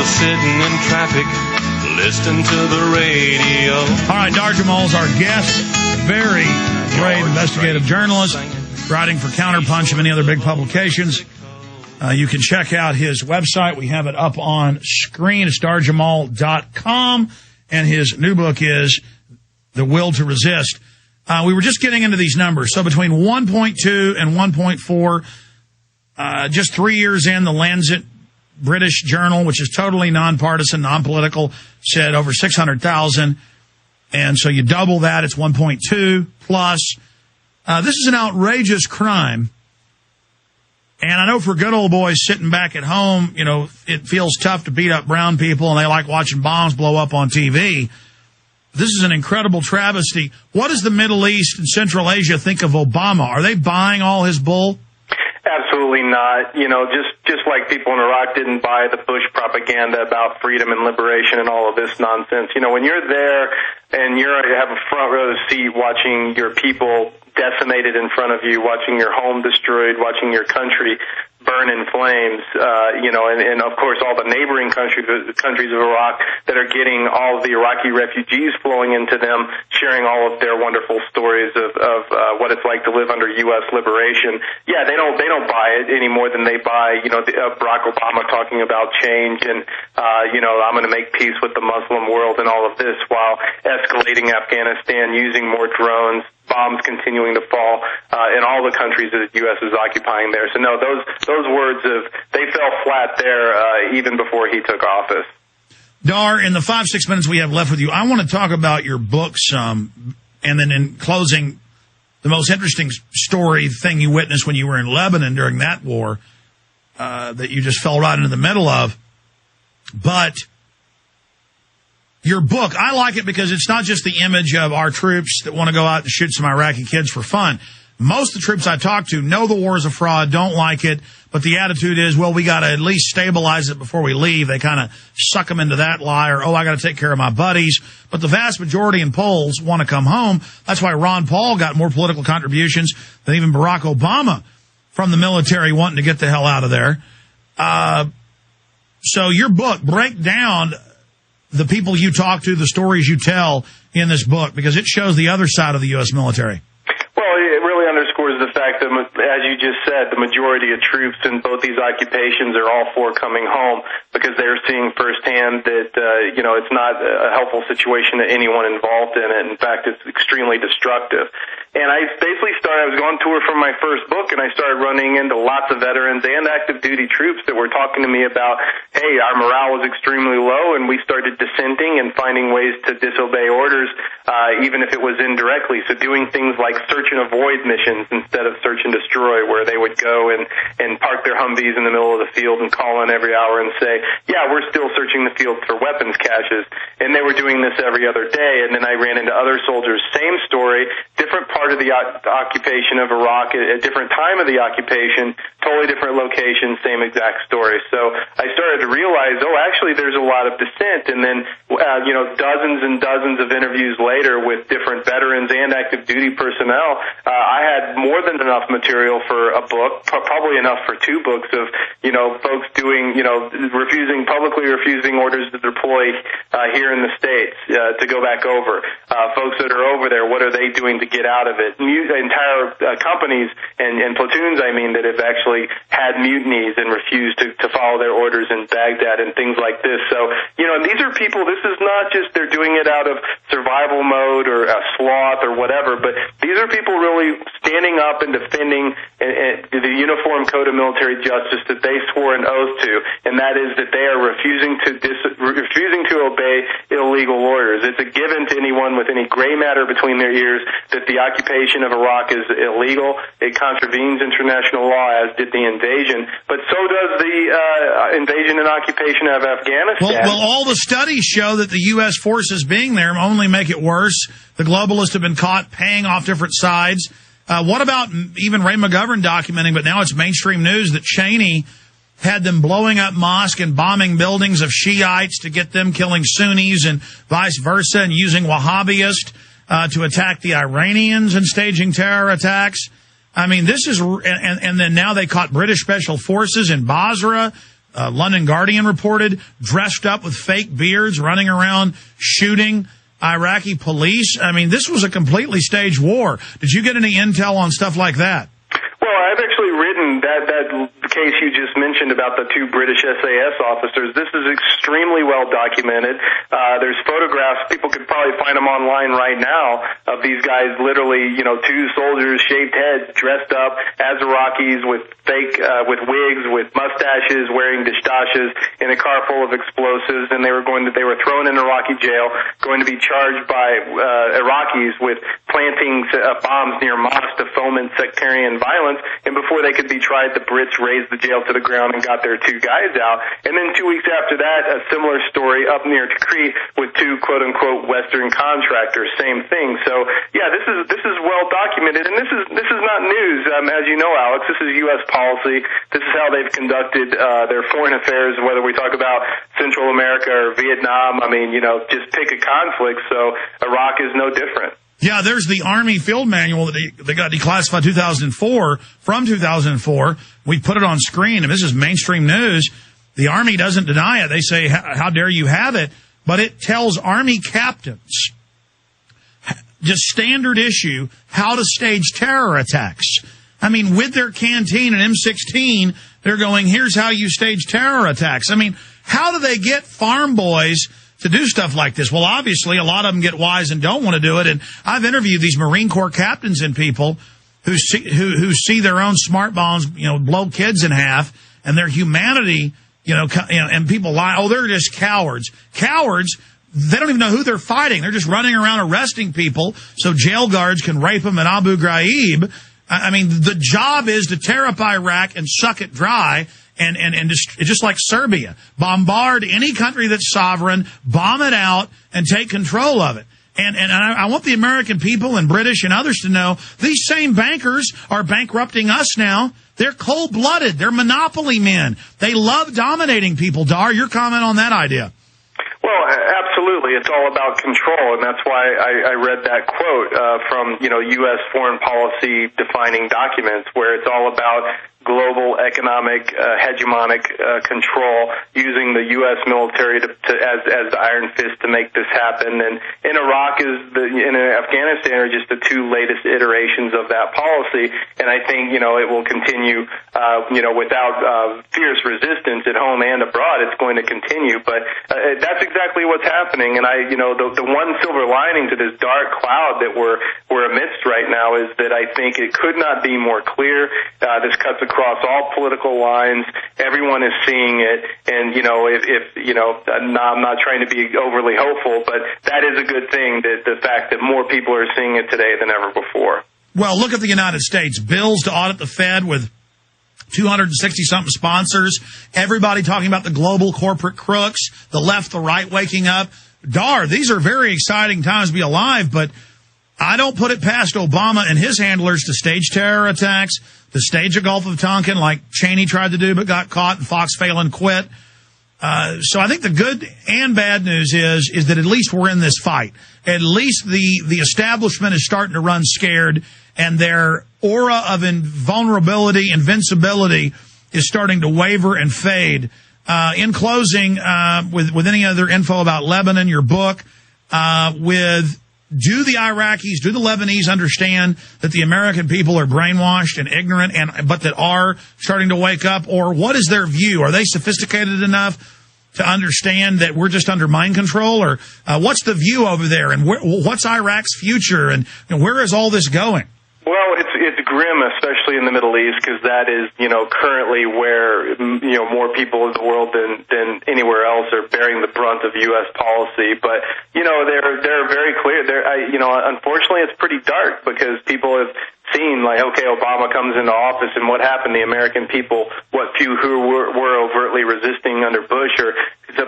was sitting in traffic, listening to the radio. All right, Dahr Jamail's our guest. Very great investigative journalist, writing for Counterpunch and many other big publications. You can check out his website. We have it up on screen. It's dahrjamail.com. And his new book is The Will to Resist. We were just getting into these numbers. So between 1.2 and 1.4, just 3 years in, the Lancet British journal, which is totally nonpartisan, non-political, said over 600,000. And so you double that, it's 1.2 plus. This is an outrageous crime. And I know for good old boys sitting back at home, you know, it feels tough to beat up brown people and they like watching bombs blow up on TV. This is an incredible travesty. What does the Middle East and Central Asia think of Obama? Are they buying all his bull? Absolutely not. You know, just like people in Iraq didn't buy the Bush propaganda about freedom and liberation and all of this nonsense. You know, when you're there and you have a front row seat watching your people decimated in front of you, watching your home destroyed, watching your country burn in flames, you know, and of course all the neighboring countries of Iraq that are getting all of the Iraqi refugees flowing into them, sharing all of their wonderful stories of what it's like to live under U.S. liberation. Yeah, they don't buy it any more than they buy, you know, Barack Obama talking about change and, you know, I'm going to make peace with the Muslim world and all of this while escalating Afghanistan, using more drones, bombs continuing to fall in all the countries that the U.S. is occupying there. So, no, those words, they fell flat there even before he took office. Dahr, in the 5-6 minutes we have left with you, I want to talk about your book some, and then in closing, the most interesting story, thing you witnessed when you were in Lebanon during that war that you just fell right into the middle of. But your book, I like it because it's not just the image of our troops that want to go out and shoot some Iraqi kids for fun. Most of the troops I talk to know the war is a fraud, don't like it, but the attitude is, well, we got to at least stabilize it before we leave. They kind of suck them into that lie, or, oh, I got to take care of my buddies. But the vast majority in polls want to come home. That's why Ron Paul got more political contributions than even Barack Obama from the military wanting to get the hell out of there. So your book, break down the people you talk to, the stories you tell in this book, because it shows the other side of the U.S. military. Well, it really underscores the fact that, as you just said, the majority of troops in both these occupations are all for coming home because they're seeing firsthand that, you know, it's not a helpful situation to anyone involved in it. In fact, it's extremely destructive. And I basically I was on tour for my first book, and I started running into lots of veterans and active duty troops that were talking to me about, hey, our morale was extremely low, and we started dissenting and finding ways to disobey orders, even if it was indirectly. So doing things like search and avoid missions instead of search and destroy, where they would go and park their Humvees in the middle of the field and call in every hour and say, yeah, we're still searching the field for weapons caches. And they were doing this every other day. And then I ran into other soldiers, same story, different part of the occupation of Iraq, a different time of the occupation, totally different location, same exact story. So I started to realize, oh, actually there's a lot of dissent. And then, you know, dozens and dozens of interviews later with different veterans and active duty personnel, I had more than enough material for a book, probably enough for 2 books of, you know, folks doing, you know, publicly refusing orders to deploy here in the States to go back over. Folks that are over there, what are they doing to get out of it? Entire companies and platoons, I mean, that have actually had mutinies and refused to follow their orders in Baghdad and things like this. So, you know, these are people, this is not just they're doing it out of survival mode or sloth or whatever, but these are people really standing up and defending the Uniform Code of Military Justice that they swore an oath to, and that is that they are refusing to obey illegal orders. It's a given to anyone with any gray matter between their ears that the occupation of Iraq is illegal. It contravenes international law, as did the invasion, but so does the invasion and occupation of Afghanistan. Well, all the studies show that the U.S. forces being there only make it worse. The globalists have been caught paying off different sides. What about even Ray McGovern documenting, but now it's mainstream news, that Cheney had them blowing up mosques and bombing buildings of Shiites to get them killing Sunnis and vice versa, and using Wahhabists to attack the Iranians and staging terror attacks. I mean, this is, and then now they caught British special forces in Basra London Guardian reported, dressed up with fake beards, running around shooting Iraqi police. I mean, this was a completely staged war. Did you get any intel on stuff like that? Well, I've actually written that case you just mentioned about the two British SAS officers. This is extremely well documented. There's photographs. People could probably find them online right now of these guys literally, two soldiers, shaved heads, dressed up as Iraqis with fake, with wigs, with mustaches, wearing dishtashes in a car full of explosives, and they were thrown in Iraqi jail, going to be charged by Iraqis with planting bombs near mosques to foment sectarian violence. And before they could be tried, the Brits razed the jail to the ground and got their two guys out. And then 2 weeks after that, a similar story up near Tikrit with two quote-unquote Western contractors. Same thing. So, yeah, this is well documented, and this is not news. As you know, Alex, this is U.S. policy. This is how they've conducted their foreign affairs, whether we talk about Central America or Vietnam. I mean, just pick a conflict. So Iraq is no different. Yeah, there's the Army Field Manual that they got declassified 2004, from 2004. We put it on screen, and this is mainstream news. The Army doesn't deny it. They say, how dare you have it? But it tells Army captains, just standard issue, how to stage terror attacks. I mean, with their canteen and M16, they're going, here's how you stage terror attacks. I mean, how do they get farm boys to do stuff like this? Well, obviously, a lot of them get wise and don't want to do it. And I've interviewed these Marine Corps captains and people who see their own smart bombs, blow kids in half, and their humanity, and people lie, oh, they're just cowards. Cowards, they don't even know who they're fighting. They're just running around arresting people so jail guards can rape them in Abu Ghraib. I mean, the job is to tear up Iraq and suck it dry. And just like Serbia, bombard any country that's sovereign, bomb it out, and take control of it. And I want the American people and British and others to know these same bankers are bankrupting us now. They're cold-blooded. They're monopoly men. They love dominating people. Dahr, your comment on that idea? Well, absolutely. It's all about control, and that's why I read that quote from, U.S. foreign policy defining documents, where it's all about global economic hegemonic control, using the U.S. military as the iron fist to make this happen. And in Iraq and Afghanistan are just the two latest iterations of that policy. And I think, it will continue, without fierce resistance at home and abroad. It's going to continue. But that's exactly what's happening. And the one silver lining to this dark cloud that we're amidst right now is that I think it could not be more clear. This cuts across all political lines. Everyone is seeing it, and I'm not trying to be overly hopeful, but that is a good thing, that the fact that more people are seeing it today than ever before. Well, look at the United States. Bills to audit the Fed with 260-something sponsors. Everybody talking about the global corporate crooks, the left, the right waking up. Dahr, these are very exciting times to be alive, but I don't put it past Obama and his handlers to stage terror attacks, to stage a Gulf of Tonkin like Cheney tried to do but got caught and Fox Phelan quit. So I think the good and bad news is that at least we're in this fight. At least the establishment is starting to run scared, and their aura of invulnerability, invincibility is starting to waver and fade. In closing, with any other info about Lebanon, your book, do the Iraqis, do the Lebanese understand that the American people are brainwashed and ignorant, but that are starting to wake up? Or what is their view? Are they sophisticated enough to understand that we're just under mind control? Or what's the view over there? And what's Iraq's future? And where is all this going? Well, it's grim, especially in the Middle East, because that is, currently where, more people in the world than anywhere else are bearing the brunt of U.S. policy. But, they're very clear. Unfortunately, it's pretty dark, because people have seen, okay, Obama comes into office, and what happened? The American people, what few who were overtly resisting under Bush, or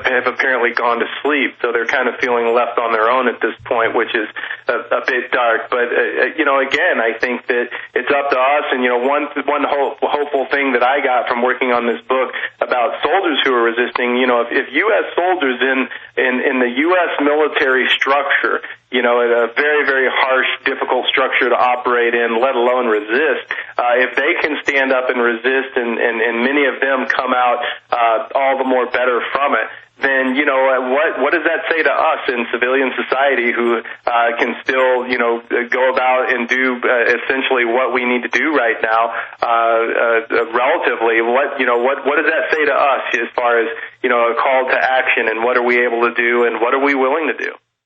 have apparently gone to sleep, so they're kind of feeling left on their own at this point, which is a bit dark. But again, I think that it's up to us. And one hopeful thing that I got from working on this book about soldiers who are resisting, if U.S. soldiers in the U.S. military structure, a very, very harsh, difficult structure to operate in, let alone resist, if they can stand up and resist, and many of them come out all the more better from it, then what does that say to us in civilian society who can still go about and do essentially what we need to do right now relatively? What does that say to us as far as a call to action, and what are we able to do, and what are we willing to do?